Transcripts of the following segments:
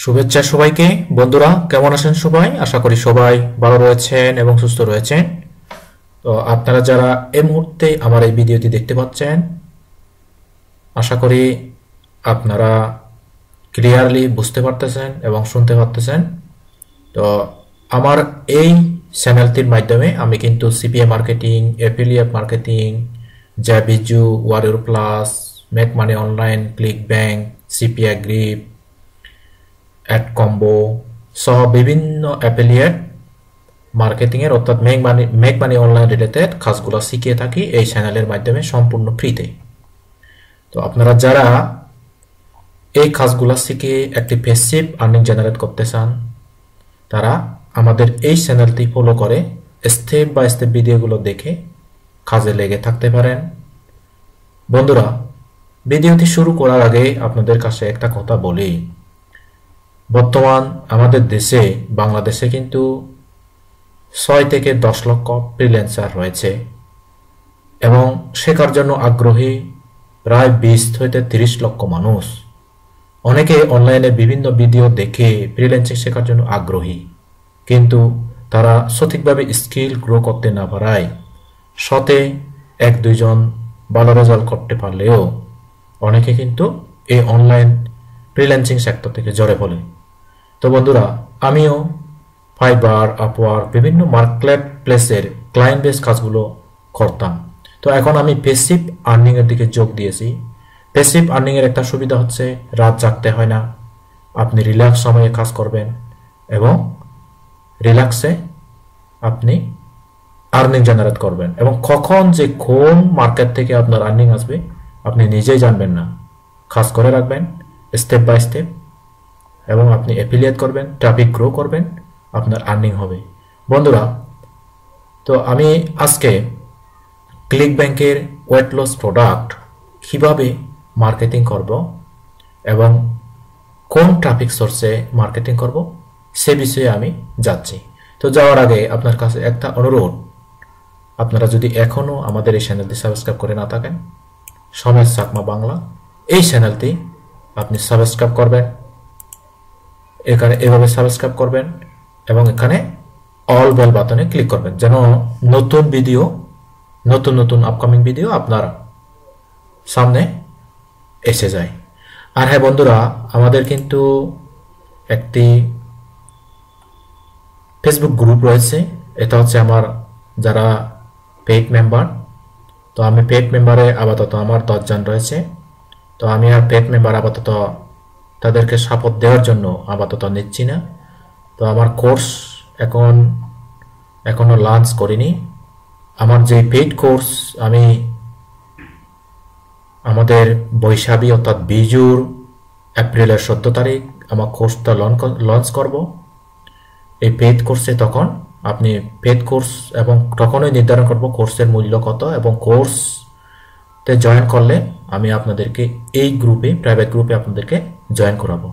শুভেচ্ছা সবাইকে। বন্ধুরা কেমন আছেন সবাই? আশা করি সবাই ভালো রয়েছেন এবং সুস্থ রয়েছেন। তো আপনারা যারা এই মুহূর্তে আমার এই ভিডিওটি দেখতে পাচ্ছেন, আশা করি আপনারা ক্লিয়ারলি বুঝতে পারতেছেন এবং শুনতে পারতেছেন। তো আমার এই চ্যানেলটির মাধ্যমে আমি কিন্তু সিপিএ মার্কেটিং, অ্যাফিলিয়েট মার্কেটিং, জ্যাবিজু, warrior plus, make money online, ClickBank, CPA grip, AdCombo সহ বিভিন্ন অ্যাফিলিয়েট মার্কেটিং এর অর্থাৎ মেক মানি অনলাইন রিলেটেড কাজগুলো শিখিয়ে থাকি এই চ্যানেলের মাধ্যমে সম্পূর্ণ ফ্রিতে। তো আপনারা যারা এই কাজগুলো শিখে একটি প্যাসিভ আর্নিং জেনারেট করতে চান, তারা আমাদের এই চ্যানেলটি ফলো করে স্টেপ বাই স্টেপ ভিডিওগুলো দেখে কাজে লেগে থাকতে পারেন। বন্ধুরা, ভিডিওটি শুরু করার আগে আপনাদের কাছে একটা কথা বলি। বর্তমান আমাদের দেশে, বাংলাদেশে কিন্তু 6 থেকে 10 লক্ষ ফ্রিল্যান্সার রয়েছে এবং শেখার জন্য আগ্রহী প্রায় 20 হইতে 30 লক্ষ মানুষ। অনেকে অনলাইনে বিভিন্ন ভিডিও দেখে ফ্রিল্যান্সিং শেখার জন্য আগ্রহী, কিন্তু তারা সঠিকভাবে স্কিল গ্রো করতে না পারায় শতে 1-2 জন ভালো রেজাল্ট করতে পারলেও অনেকে কিন্তু এই অনলাইন ফ্রিল্যান্সিং সেক্টর থেকে ঝরে পড়ে। তো বন্ধুরা, আমিও ফাইবার, আপওয়ার্ক, বিভিন্ন মার্কেট প্লেসের ক্লায়েন্ট বেস কাজগুলো করতাম। তো এখন আমি প্যাসিভ আর্নিং এর দিকে যোগ দিয়েছি। প্যাসিভ আর্নিং এর একটা সুবিধা হচ্ছে রাত জাগতে হয় না, আপনি রিল্যাক্স সময়ে কাজ করবেন এবং রিল্যাক্সে আপনি আর্নিং জেনারেট করবেন এবং কখন যে কোন মার্কেট থেকে আপনার আর্নিং আসবে আপনি নিজেই জানবেন না। কাজ করে রাখবেন স্টেপ বাই স্টেপ এবং আপনি অ্যাফিলিয়েট করবেন, ট্রাফিক গ্রো করবেন, আপনার আর্নিং হবে। বন্ধুরা, তো আমি আজকে ক্লিক ব্যাংকের ওয়েট লস প্রোডাক্ট কিভাবে মার্কেটিং করব এবং কোন ট্রাফিক সোর্সে মার্কেটিং করব সে বিষয়ে আমি যাচ্ছি। তো যাওয়ার আগে আপনার কাছে একটা অনুরোধ, আপনারা যদি এখনও আমাদের এই চ্যানেলটি সাবস্ক্রাইব করে না থাকেন, সমেত চাকমা বাংলা এই চ্যানেলটি আপনি সাবস্ক্রাইব করবেন। এখানে এভাবে সাবস্ক্রাইব করবেন এবং এখানে অল বেল বাটনে ক্লিক করবেন, যেন নতুন ভিডিও, নতুন নতুন আপকামিং ভিডিও আপনার সামনে এসে যায়। আর হ্যাঁ বন্ধুরা, আমাদের কিন্তু একটি ফেসবুক গ্রুপ রয়েছে। এটা হচ্ছে আমার যারা পেইড মেম্বার। তো আমি পেইড মেম্বারে আপাতত আমার 10 জন রয়েছে। তো আমি আর পেইড মেম্বার আপাতত তাদেরকে সাপোর্ট দেওয়ার জন্য আপাতত নিচ্ছি না। তো আমার কোর্স এখনো লঞ্চ করিনি। আমার যে পেইড কোর্স, আমি আমাদের বৈশাখী অর্থাৎ বিজুর এপ্রিলের 14 তারিখ আমার কোর্সটা লঞ্চ করব এই পেইড কোর্সে। তখন আপনি পেইড কোর্স এবং তখনই নির্ধারণ করব কোর্সের মূল্য কত এবং কোর্সতে জয়েন করলে আমি আপনাদেরকে এই গ্রুপে, প্রাইভেট গ্রুপে আপনাদেরকে জয়েন করাবো।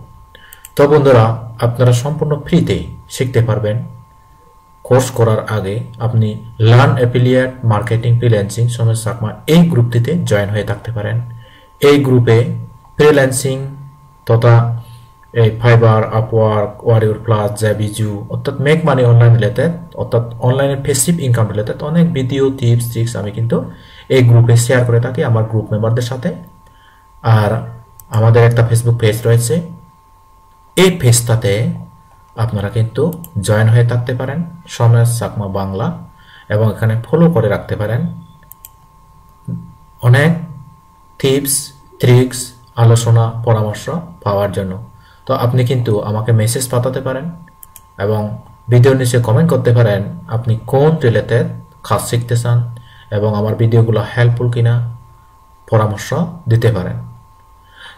তো বন্ধুরা, আপনারা সম্পূর্ণ ফ্রিতে শিখতে পারবেন। কোর্স করার আগে আপনি লার্ন অ্যাফিলিয়েট মার্কেটিং ফ্রিল্যান্সিং সমেত চাকমা এই গ্রুপটিতে জয়েন হয়ে থাকতে পারেন। এই গ্রুপে ফ্রিল্যান্সিং তথা এই ফাইবার, আপওয়ার্ক, ওয়ারিয়র প্লাস, জ্যাবিজু অর্থাৎ মেক মানি অনলাইন রিলেটেড অর্থাৎ অনলাইনের প্যাসিভ ইনকাম রিলেটেড অনেক ভিডিও, টিপস, ট্রিক্স আমি কিন্তু এই গ্রুপে শেয়ার করে থাকি আমার গ্রুপ মেম্বারদের সাথে। আর আমাদের একটা ফেসবুক পেজ রয়েছে, এই পেজটাতে আপনারা কিন্তু জয়েন হয়ে থাকতে পারেন সমেত চাকমা বাংলা এবং এখানে ফলো করে রাখতে পারেন অনেক টিপস, ট্রিক্স, আলোচনা, পরামর্শ পাওয়ার জন্য। তো আপনি কিন্তু আমাকে মেসেজ পাঠাতে পারেন এবং ভিডিওর নিচে কমেন্ট করতে পারেন আপনি কোন রিলেটেড কাজ শিখতে চান এবং আমার ভিডিওগুলো হেল্পফুল কিনা পরামর্শ দিতে পারেন।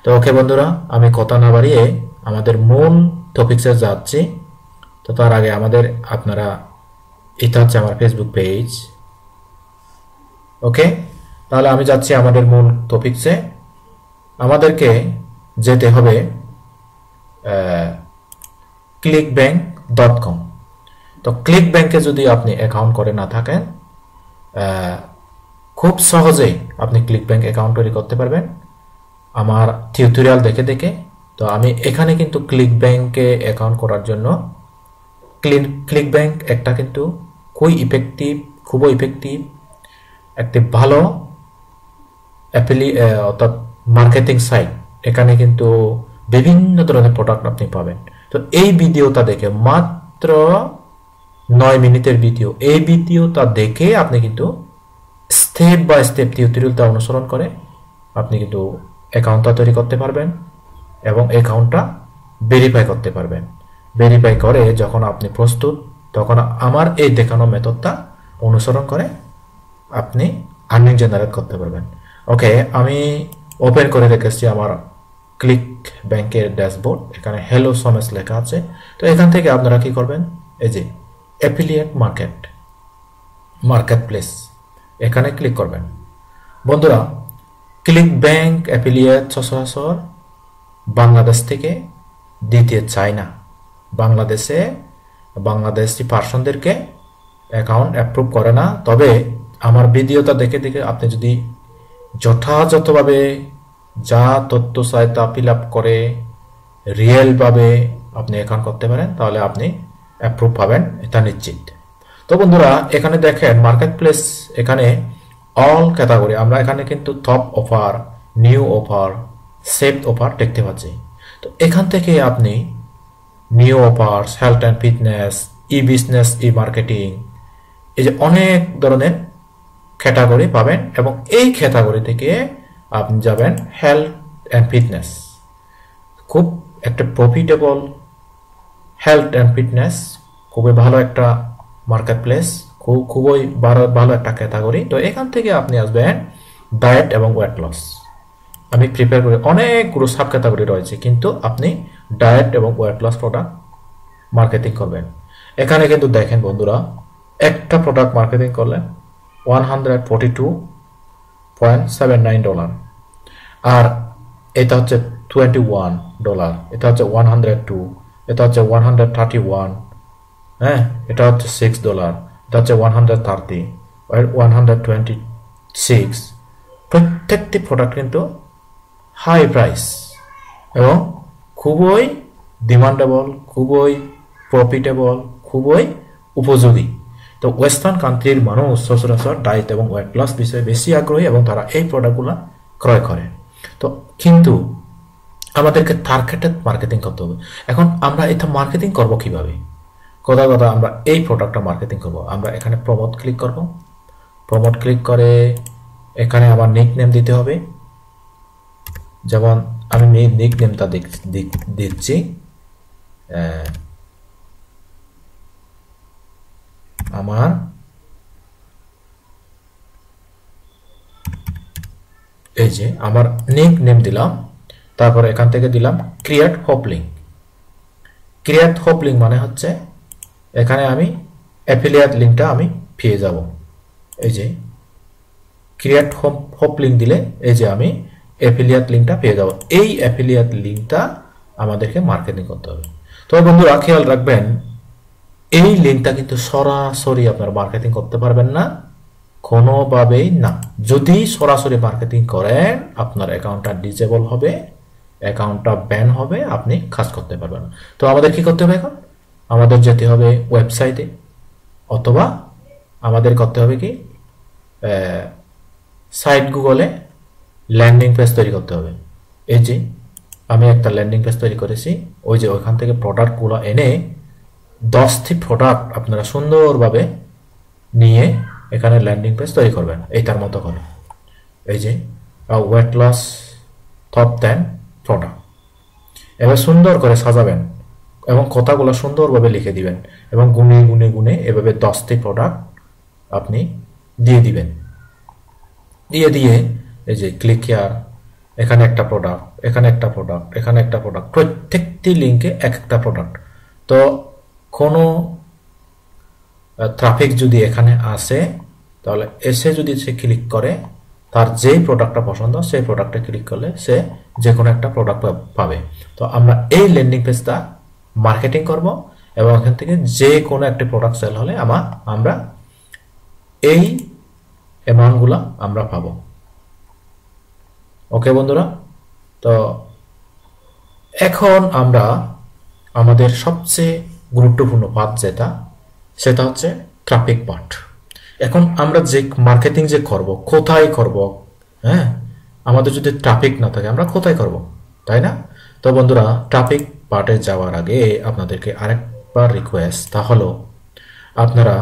তো ওকে বন্ধুরা, আমি কথা না বাড়িয়ে আমাদের মূল টপিকসে যাচ্ছি। তো তার আগে আপনারা, এটা হচ্ছে আমার ফেসবুক পেজ। ওকে, তাহলে আমি যাচ্ছি আমাদের মূল টপিকসে। আমাদেরকে যেতে হবে clickbank.com। তো ক্লিক ব্যাংকে যদি আপনি অ্যাকাউন্ট করে না থাকেন, খুব সহজেই আপনি ক্লিক ব্যাংক অ্যাকাউন্ট তৈরি করতে পারবেন আমার টিউটোরিয়াল দেখে দেখে। তো আমি এখানে কিন্তু ক্লিক ব্যাংকে অ্যাকাউন্ট করার জন্য ক্লিক ব্যাংক একটা কিন্তু খুবই ইফেক্টিভ একটি ভালো অর্থাৎ মার্কেটিং সাইট। এখানে কিন্তু বিভিন্ন ধরনের প্রোডাক্ট আপনি পাবেন। তো এই ভিডিওটা দেখে মাত্র 9 মিনিটের ভিডিও, এই ভিডিওটা দেখে আপনি কিন্তু স্টেপ বাই স্টেপ টিউটোরিয়ালটা অনুসরণ করে আপনি কিন্তু অ্যাকাউন্টটা তৈরি করতে পারবেন এবং অ্যাকাউন্টটা ভেরিফাই করতে পারবেন। ভেরিফাই করে যখন আপনি প্রস্তুত, তখন আমার এই দেখানো মেথডটা অনুসরণ করে আপনি আর্নিং জেনারেট করতে পারবেন। ওকে, আমি ওপেন করে রেখেছি আমার ক্লিক ব্যাংকের ড্যাশবোর্ড। এখানে হ্যালো সমেস লেখা আছে। তো এখান থেকে আপনারা কি করবেন, এই যে অ্যাফিলিয়েট মার্কেট প্লেস, এখানে ক্লিক করবেন। বন্ধুরা, ক্লিক ব্যাংক অ্যাফিলিয়েট সচরাচর বাংলাদেশ থেকে দিতে চায় না। বাংলাদেশি পার্সনদেরকে অ্যাকাউন্ট অ্যাপ্রুভ করে না। তবে আমার ভিডিওটা দেখে আপনি যদি যথাযথভাবে যা তথ্য চাই তা ফিল আপ করে রিয়েলভাবে আপনি অ্যাকাউন্ট করতে পারেন, তাহলে আপনি অ্যাপ্রুভ পাবেন, এটা নিশ্চিত। তো বন্ধুরা, এখানে দেখেন মার্কেট প্লেস, এখানে অল ক্যাটাগরি, আমরা এখানে কিন্তু top offer, new offer, saved offer দেখতে পাচ্ছি। তো এখান থেকে আপনি new offer, health and fitness, E business, E marketing, এই যে অনেক ধরনের ক্যাটাগরি পাবেন এবং এই ক্যাটাগরি থেকে আপনি যাবেন হেলথ অ্যান্ড ফিটনেস। খুব একটা প্রফিটেবল হেলথ অ্যান্ড ফিটনেস, খুবই ভালো একটা মার্কেট প্লেস, খুবই ভালো একটা ক্যাটাগরি। তো এখান থেকে আপনি আসবেন ডায়েট এবং ওয়েট লস। আমি প্রিপেয়ার করি, অনেকগুলো সাব ক্যাটাগরি রয়েছে, কিন্তু আপনি ডায়েট এবং ওয়েট লস প্রোডাক্ট মার্কেটিং করবেন। এখানে কিন্তু দেখেন বন্ধুরা, একটা প্রোডাক্ট মার্কেটিং করলে $142.79, আর এটা হচ্ছে $21, এটা হচ্ছে 102, এটা হচ্ছে 131, হ্যাঁ, এটা হচ্ছে $6, এটা হচ্ছে 130, 126। প্রত্যেকটি প্রোডাক্ট কিন্তু হাই প্রাইস এবং খুবই ডিমান্ডেবল, খুবই প্রফিটেবল, খুবই উপযোগী। তো ওয়েস্টার্ন কান্ট্রির মানুষ সচরাচর ডায়েট এবং ওয়েট লস বিষয়ে বেশি আগ্রহী এবং তারা এই প্রোডাক্টগুলো ক্রয় করে। তো কিন্তু আমাদেরকে টার্গেটেড মার্কেটিং করতে হবে। এখন আমরা এটা মার্কেটিং করব কিভাবে? কথা আমরা এই প্রোডাক্টটা মার্কেটিং করব। আমরা এখানে প্রমোট ক্লিক করব। প্রমোট ক্লিক করে এখানে আমার নিক নেম দিতে হবে। যেমন আমি নিক নেমটা দিচ্ছি আমার এই যে আমার নিক নেম দিলাম, তারপর এখান থেকে দিলাম create hope link. Create hope link মানে হচ্ছে এখানে আমি অ্যাফিলিয়েট লিঙ্কটা আমি পেয়ে যাব। এই যে ক্রিয়েট হোপ লিঙ্ক দিলে এই যে আমি অ্যাফিলিয়েট লিঙ্কটা পেয়ে যাব। এই অ্যাফিলিয়েট লিঙ্কটা আমাদেরকে মার্কেটিং করতে হবে। তো বন্ধুরা, খেয়াল রাখবেন, এই লিঙ্কটা কিন্তু সরাসরি আপনারা মার্কেটিং করতে পারবেন না, কোনোভাবেই না। যদি সরাসরি মার্কেটিং করেন আপনার অ্যাকাউন্টটা ডিসেবল হবে, অ্যাকাউন্টটা ব্যান হবে, আপনি কাজ করতে পারবেন না। তো আমাদের কি করতে হবে? এখন আমাদের যেতে হবে ওয়েবসাইটে, অথবা আমাদের করতে হবে কি সাইট গুগলে ল্যান্ডিং পেজ তৈরি করতে হবে। এই যে আমি একটা ল্যান্ডিং পেজ তৈরি করেছি, ওই যে ওইখান থেকে প্রোডাক্টগুলো এনে 10টি প্রোডাক্ট আপনারা সুন্দরভাবে নিয়ে এখানে ল্যান্ডিং পেজ তৈরি করবেন এইটার মতো করে। এই যে ওয়েট লস টপ 10 প্রোডাক্ট, এবার সুন্দর করে সাজাবেন এবং কথাগুলো সুন্দরভাবে লিখে দিবেন এবং গুনে গুনে গুনে এভাবে 10টি প্রোডাক্ট আপনি দিয়ে দিবেন। দিয়ে এই যে ক্লিক হিয়ার, এখানে একটা প্রোডাক্ট, এখানে একটা প্রোডাক্ট, এখানে একটা প্রোডাক্ট, প্রত্যেকটি লিঙ্কে এক একটা প্রোডাক্ট। তো কোনো ট্রাফিক যদি এখানে আসে, তাহলে এসে যদি সে ক্লিক করে, তার যেই প্রোডাক্টটা পছন্দ সেই প্রোডাক্টে ক্লিক করলে সে যে কোনো একটা প্রোডাক্ট পাবে। তো আমরা এই ল্যান্ডিং পেজটা মার্কেটিং করব এবং এখান থেকে যে কোনো একটা প্রোডাক্ট সেল হলে আমরা এই অ্যামাউন্টগুলো আমরা পাবো। ওকে বন্ধুরা, তো এখন আমরা আমাদের সবচেয়ে গুরুত্বপূর্ণ পার্ট যেটা, সেটা হচ্ছে ট্রাফিক পার্ট। এখন আমরা যে মার্কেটিং যে করব, কোথায় করব, হ্যাঁ, আমাদের যদি ট্রাফিক না থাকে আমরা কোথায় করব, তাই না? তো বন্ধুরা, ট্রাফিক পার্টে যাওয়ার আগে আপনাদেরকে আরেকবার রিকোয়েস্ট, তা হলো আপনারা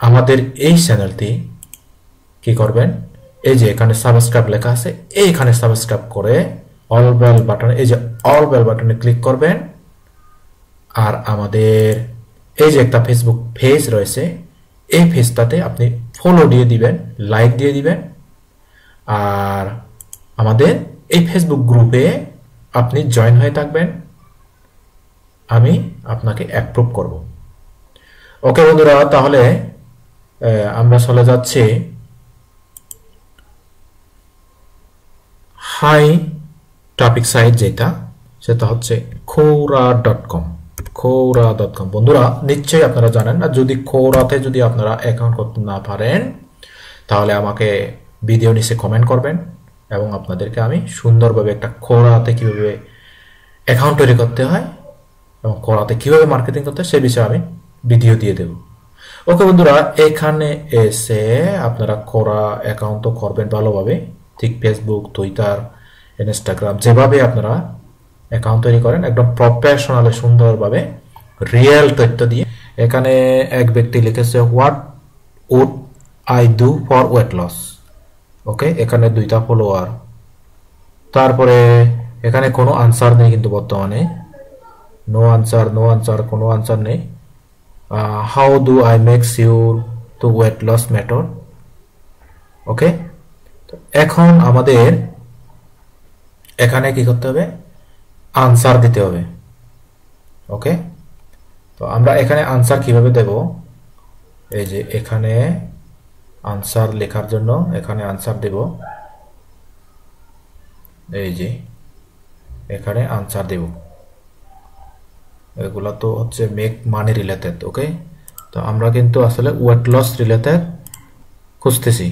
আমাদের এই চ্যানেলটি কি করবেন, এই যে এখানে সাবস্ক্রাইব লেখা আছে, এইখানে সাবস্ক্রাইব করে অল বেল বাটন, এই যে অল বেল বাটনে ক্লিক করবেন। আর আমাদের এই যে একটা ফেসবুক পেজ রয়েছে, এই পেজটাতে আপনি ফলো দিয়ে দিবেন, লাইক দিয়ে দিবেন। আর আমাদের এই ফেসবুক গ্রুপে আপনি জয়েন হয়ে থাকবেন, আমি আপনাকে অ্যাপ্রুভ করব। ওকে বন্ধুরা, তাহলে আমরা চলে যাচ্ছি হাই টপিক সাইট, যেটা সেটা হচ্ছে quora.com। quora.com বন্ধুরা, নিশ্চয়ই আপনারা জানেন। আর যদি quoraতে যদি আপনারা অ্যাকাউন্ট করতে না পারেন, তাহলে আমাকে ভিডিও নিচে কমেন্ট করবেন এবং আপনাদেরকে আমি সুন্দরভাবে একটা quoraতে কিভাবে অ্যাকাউন্ট তৈরি করতে হয় এবং quoraতে কিভাবে মার্কেটিং করতে হয় সে বিষয়ে আমি ভিডিও দিয়ে দেব। ওকে বন্ধুরা, এখানে এসে আপনারা quora অ্যাকাউন্ট তো করবেন ভালোভাবে, ঠিক ফেসবুক, টুইটার, ইনস্টাগ্রাম যেভাবে আপনারা অ্যাকাউন্ট তৈরি করেন, একদম প্রফেশনালি সুন্দরভাবে রিয়েল তথ্য দিয়ে। এখানে এক ব্যক্তি লিখেছে what would I do for weight loss. Okay, এখানে 2টা ফলোয়ার। তারপরে এখানে কোনো আনসার নেই কিন্তু বর্তমানে, নো আনসার, নো আনসার, কোনো আনসার নেই। How do I make sure to weight loss method. Okay, এখন আমাদের এখানে কি করতে হবে, আনসার দিতে হবে। ওকে, তো আমরা এখানে আনসার কিভাবে দেব, এই যে এখানে আনসার লেখার জন্য এখানে আনসার দেব, এই যে এখানে আনসার দেব। এগুলো তো হচ্ছে মেক মানি রিলেটেড। ওকে, তো আমরা কিন্তু আসলে ওয়েট লস রিলেটেড খুঁজতেছি।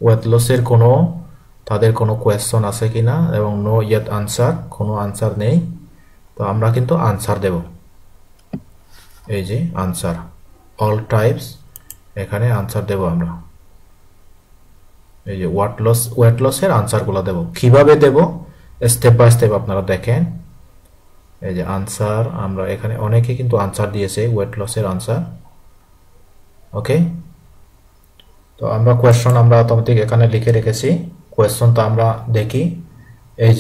ওয়েট লসের কোনো তাদের কোনো কোয়েশ্চন আছে কিনা, এবং নো ইয়েট আনসার, কোনো আনসার নেই। তো আমরা কিন্তু আনসার দেব, এই যে আনসার, অল টাইপস, এখানে আনসার দেব আমরা। এই যে ওয়েট লসের আনসারগুলো দেব। কিভাবে দেব স্টেপ বাই স্টেপ আপনারা দেখেন। এই যে আনসার, আমরা এখানে অনেকে কিন্তু আনসার দিয়েছে ওয়েট লসের আনসার। ওকে, তো আমরা কোয়েশ্চন আমরা অটোমেটিক এখানে লিখে রেখেছি। কোয়েশ্চনটা আমরা দেখি, এই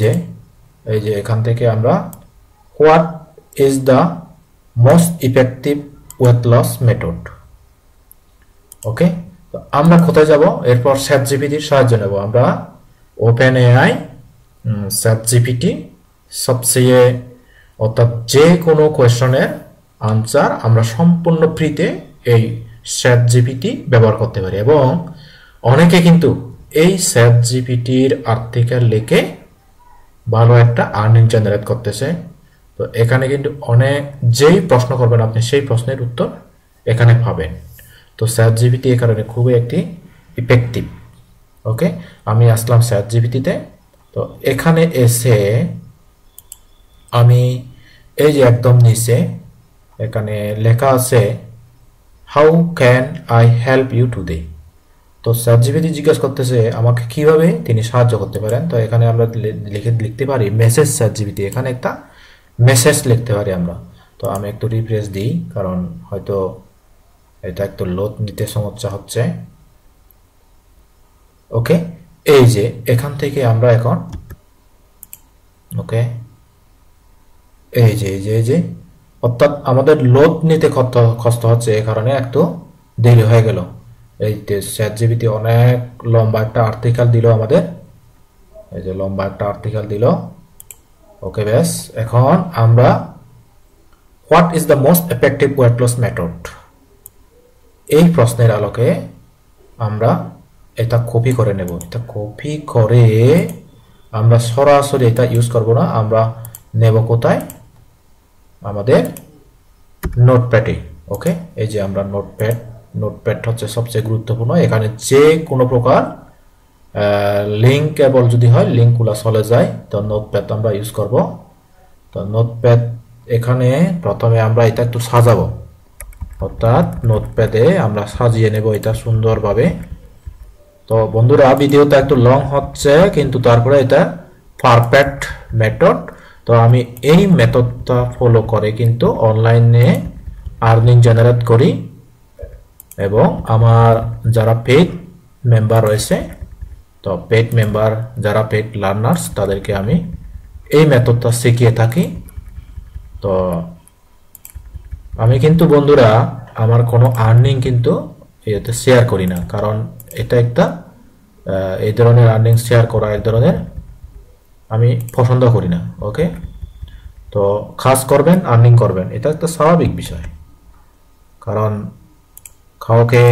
যে এখান থেকে আমরা what is the most effective weight loss method. Okay, তো আমরা কোথায় যাব, এরপর চ্যাটজিপিটির সাহায্য নেব আমরা। ওপেন এআই, চ্যাটজিপিটি সবচেয়ে, অর্থাৎ যে কোনো কোয়েশ্চনের আনসার আমরা সম্পূর্ণ ফ্রিতে এই চ্যাটজিপিটি ব্যবহার করতে পারি। এবং অনেকে কিন্তু এই চ্যাটজিপিটির আর্টিকেল লিখে ভালো একটা আর্নিং জেনারেট করতেছে। তো এখানে কিন্তু অনেক, যেই প্রশ্ন করবেন আপনি সেই প্রশ্নের উত্তর এখানে পাবেন। তো চ্যাটজিপিটি এই কারণে খুবই একটি ইফেক্টিভ। ওকে, আমি আসলাম চ্যাটজিপিটিতে। তো এখানে এসে আমি এই যে একদম নিচে এখানে লেখা আছে how can I help you today. তো চ্যাটজিপিটি জিজ্ঞাসা করতেছে আমাকে কিভাবে তিনি সাহায্য করতে পারেন। তো এখানে আমরা লিখতে পারি মেসেজ চ্যাটজিপিটি, এখানে একটা মেসেজ লিখতে পারি আমরা। তো আমি একটু রিফ্রেশ দিই, কারণ হয়তো এটা একটু লোড নিতে সমস্যা হচ্ছে। ওকে, এই যে এখান থেকে আমরা এখন, ওকে, এই যে অর্থাৎ আমাদের লোড নিতে কষ্ট হচ্ছে, এই কারণে একটু দেরি হয়ে গেল। এই চ্যাটজিপিটি অনেক লম্বা একটা আর্টিকেল দিল আমাদের, এই যে লম্বা একটা আর্টিকেল দিল। ওকে, ব্যাস, এখন আমরা what is the most effective weight loss method, এই প্রশ্নের আলোকে আমরা এটা কপি করে নেব। এটা কপি করে আমরা সরাসরি এটা ইউজ করব না, আমরা নেব কোথায়, আমাদের নোটপ্যাডে। ওকে, এই যে আমরা নোটপ্যাড হচ্ছে সবচেয়ে গুরুত্বপূর্ণ। এখানে যে কোনো প্রকার লিঙ্কেবল যদি হয় লিঙ্কগুলো চলে যায়, তো নোটপ্যাড আমরা ইউজ করব। তো নোটপ্যাড এখানে প্রথমে আমরা এটা একটু সাজাবো, অর্থাৎ নোটপ্যাডে আমরা সাজিয়ে নেব এটা সুন্দরভাবে। তো বন্ধুরা ভিডিওটা একটু লং হচ্ছে, কিন্তু তারপরে এটা পারফেক্ট মেথড। তো আমি এই মেথডটা ফলো করে কিন্তু অনলাইনে আর্নিং জেনারেট করি, এবং আমার যারা পেইড মেম্বার রয়েছে, তো পেইড মেম্বার যারা পেইড লার্নার্স তাদেরকে আমি এই মেথডটা শিখিয়ে থাকি। তো আমি কিন্তু বন্ধুরা আমার কোনো আর্নিং কিন্তু এতে শেয়ার করি না, কারণ এটা একটা এই ধরনের আর্নিং শেয়ার করা এক ধরনের আমি পছন্দ করি না। ওকে, তো কাজ করবেন, আর্নিং করবেন, এটা একটা স্বাভাবিক বিষয়। কারণ কাউকে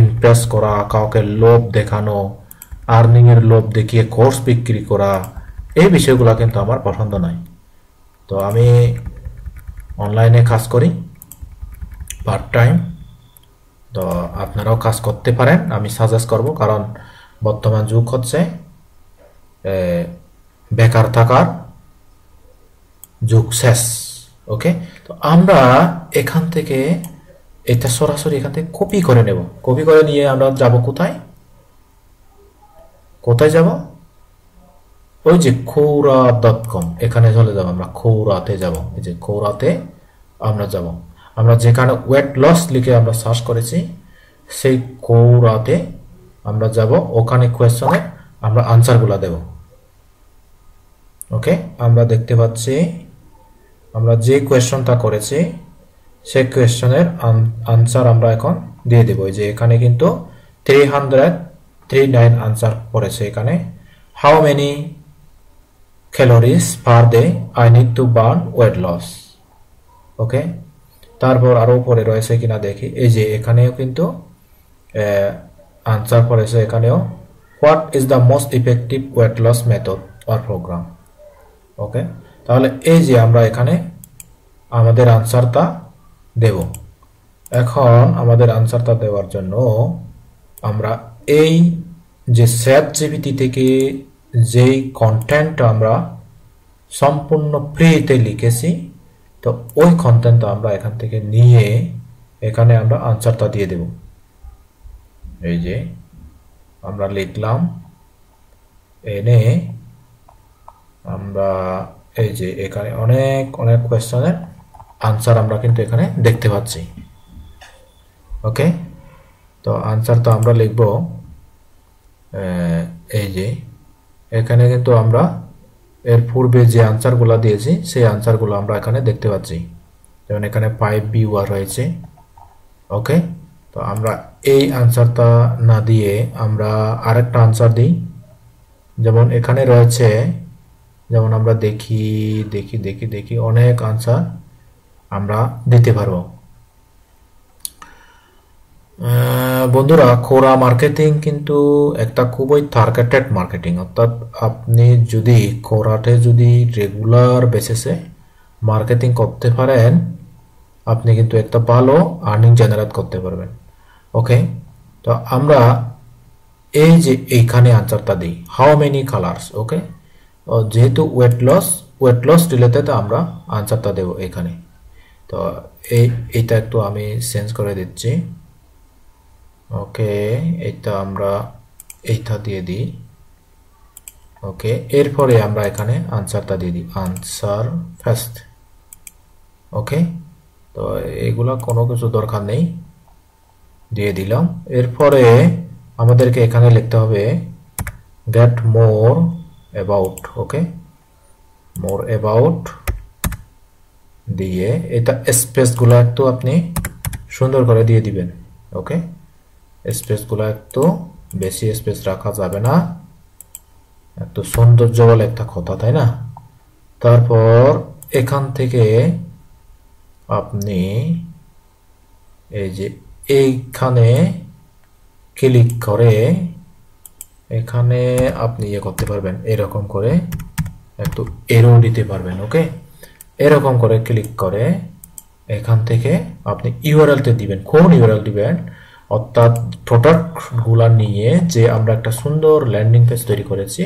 ইমপ্রেস করা, কাউকে লোভ দেখানো, আর্নিং এর লোভ দেখিয়ে কোর্স বিক্রি করা, এই বিষয়গুলো কিন্তু আমার পছন্দ নয়। তো আমি অনলাইনে কাজ করি পার্ট টাইম। তো আপনারাও কাজ করতে পারেন, আমি সাজেস্ট করব, কারণ বর্তমান যুগ হচ্ছে বেকার থাকার যুগ শেষ। ওকে, তো আমরা এখান থেকে এটা সরাসরি এখান থেকে কপি করে নেব। কপি করে নিয়ে আমরা যাব কোথায়, কোথায় যাব, ওই যে quora.com, এখানে চলে যাব, আমরা quoraতে যাব। এই যে quoraতে আমরা যাব, আমরা যেখানে ওয়েট লস লিখে আমরা সার্চ করেছি সেই quoraতে আমরা যাব। ওখানে কোয়েশ্চনে আমরা আনসারগুলো দেব। ওকে, আমরা দেখতে পাচ্ছি আমরা যে কোয়েশ্চনটা করেছি সেই কোয়েশ্চনের আনসার আমরা এখন দিয়ে দেব। এই যে এখানে কিন্তু 339 আনসার পড়েছে এখানে। How many calories per day I need to burn weight loss. Okay, তারপর আরো উপরে রয়েছে কিনা দেখি। এই যে এখানেও কিন্তু আনসার পড়েছে এখানেও, what is the most effective weight loss method or program. Okay, তাহলে এই যে আমরা এখানে আমাদের আনসারটা দেব। এখন আমাদের আনসারটা দেওয়ার জন্য আমরা এই যে চ্যাটজিপিটি থেকে যেই কন্টেন্টটা আমরা সম্পূর্ণ ফ্রিতে লিখেছি, তো ওই কন্টেন্টটা আমরা এখান থেকে নিয়ে এখানে আমরা আনসারটা দিয়ে দেব। এই যে আমরা লিখলাম, এনে আমরা এই যে এখানে অনেক অনেক কোয়েশ্চনের আনসার আমরা কিন্তু এখানে দেখতে পাচ্ছি। ওকে, তো আনসারটা আমরা লিখব, এই যে এখানে কিন্তু আমরা এর পূর্বে যে আনসারগুলো দিয়েছি সেই আনসারগুলো আমরা এখানে দেখতে পাচ্ছি। যেমন এখানে 5 ভিউয়ার রয়েছে। ওকে, তো আমরা এই আনসারটা না দিয়ে আমরা আরেকটা আনসার দিই। যেমন এখানে রয়েছে, যেমন আমরা দেখি দেখি দেখি দেখি অনেক আনসার আমরা দিতে পারবো। বন্ধুরা কোরা মার্কেটিং কিন্তু একটা খুবই টার্গেটেড মার্কেটিং, অর্থাৎ আপনি যদি কোরাতে যদি রেগুলার বেসিসে মার্কেটিং করতে পারেন, আপনি কিন্তু একটা ভালো আর্নিং জেনারেট করতে পারবেন। ওকে, তো আমরা এই যে এইখানে আনসারটা দিই, হাউ মেনি কালার্স। ওকে, যেহেতু ওয়েট লস রিলেটেড আমরা আনসারটা দেব এখানে। তো এইটা একটু আমি চেঞ্জ করে দিচ্ছি। ওকে, এইটা আমরা এইটা দিয়ে দিই। ওকে, এরপরে আমরা এখানে আনসারটা দিয়ে দিই, আনসার ফার্স্ট। ওকে, তো এগুলা কোনো কিছু দরকার নেই, দিয়ে দিলাম। এরপরে আমাদেরকে এখানে লিখতে হবে get more about. Okay, more about দিয়ে এটা স্পেসগুলো একটু আপনি সুন্দর করে দিয়ে দিবেন। ওকে, স্পেসগুলো একটু বেশি স্পেস রাখা যাবে না, একটু সৌন্দর্য বলে একটা কথা, তাই না? তারপর এখান থেকে আপনি এই যে এইখানে ক্লিক করে এখানে আপনি ইয়ে করতে পারবেন, এরকম করে একটু এরো দিতে পারবেন। ওকে, এরকম করে ক্লিক করে এখান থেকে আপনি ইউআরএলতে দিবেন, কোন ইউআরএল দিবেন, অর্থাৎ প্রোডাক্টগুলো নিয়ে যে আমরা একটা সুন্দর ল্যান্ডিং পেজ তৈরি করেছি,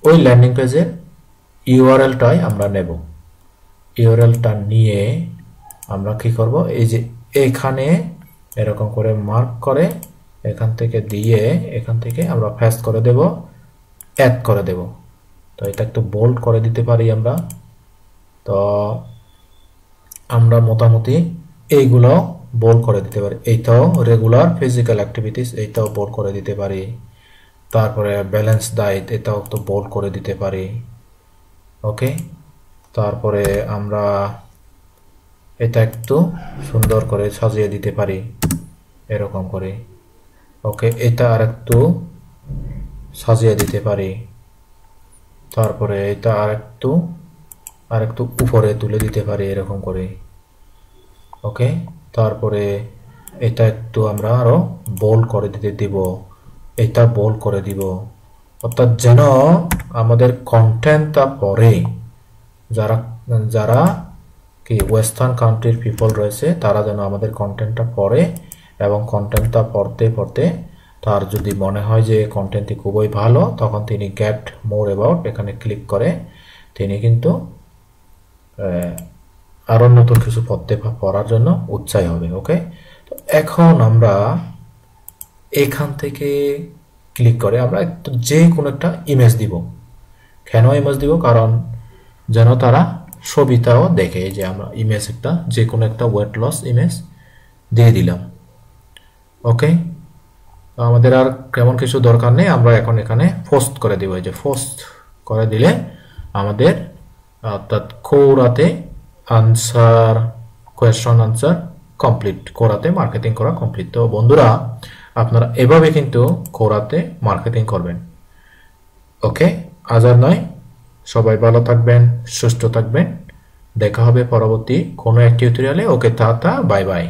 ওই ল্যান্ডিং পেজের ইউআরএলটাই আমরা নেব। ইউআরএলটা নিয়ে আমরা কি করব, এই যে এখানে এরকম করে মার্ক করে এখান থেকে দিয়ে এখান থেকে আমরা পেস্ট করে দেব, অ্যাড করে দেব। তো এটা একটু বোল্ড করে দিতে পারি আমরা। তো আমরা মোটামুটি এইগুলো বোল্ড করে দিতে পারি। এইটাও রেগুলার ফিজিক্যাল অ্যাক্টিভিটিস, এইটাও বোল্ড করে দিতে পারি। তারপরে ব্যালেন্স ডায়েট, এটাও তো বোল্ড করে দিতে পারি। ওকে, তারপরে আমরা এটা একটু সুন্দর করে সাজিয়ে দিতে পারি এরকম করে। ওকে, এটা আরেকটু সাজিয়ে দিতে পারি। তারপরে এটা আরেকটু উপরে তুলে দিতে পারি এরকম করে। ওকে, তারপরে এটা একটু আমরা আরো বোল্ড করে দিতে দিব, এটা বোল্ড করে দিব, অর্থাৎ যেন আমাদের কন্টেন্টটা পড়ে, যারা যারা কি ওয়েস্টার্ন কান্ট্রির পিপল রয়েছে তারা যেন আমাদের কন্টেন্টটা পড়ে, এবং কন্টেন্টটা পড়তে পড়তে তার যদি মনে হয় যে কন্টেন্টটি খুবই ভালো, তখন তিনি গেট মোর অ্যাবাউট এখানে ক্লিক করে তিনি কিন্তু আরো নতুন কিছু পড়ার জন্য উৎসাহী হবে। ওকে, তো এখন আমরা এখান থেকে ক্লিক করে আমরা যে কোনো একটা ইমেজ দিব। কেন ইমেজ দিব? কারণ যেন তারা ছবিটাও দেখে। যে আমরা ইমেজ একটা যে কোনো একটা ওয়েট লস ইমেজ দিয়ে দিলাম। ওকে, আমাদের আর কেমন কিছু দরকার নেই, আমরা এখন এখানে পোস্ট করে দিব। এই যে পোস্ট করে দিলে আমাদের অর্থাৎ কোরাতে আনসার, কোয়েশ্চন আনসার কমপ্লিট, কোরাতে মার্কেটিং করা কমপ্লিট। তো বন্ধুরা, আপনারা এভাবে কিন্তু কোরাতে মার্কেটিং করবেন। ওকে, আজ আর নয়, সবাই ভালো থাকবেন, সুস্থ থাকবেন। দেখা হবে পরবর্তী কোনো এক টিউটোরিয়ালে। ওকে, টাটা, বাই বাই।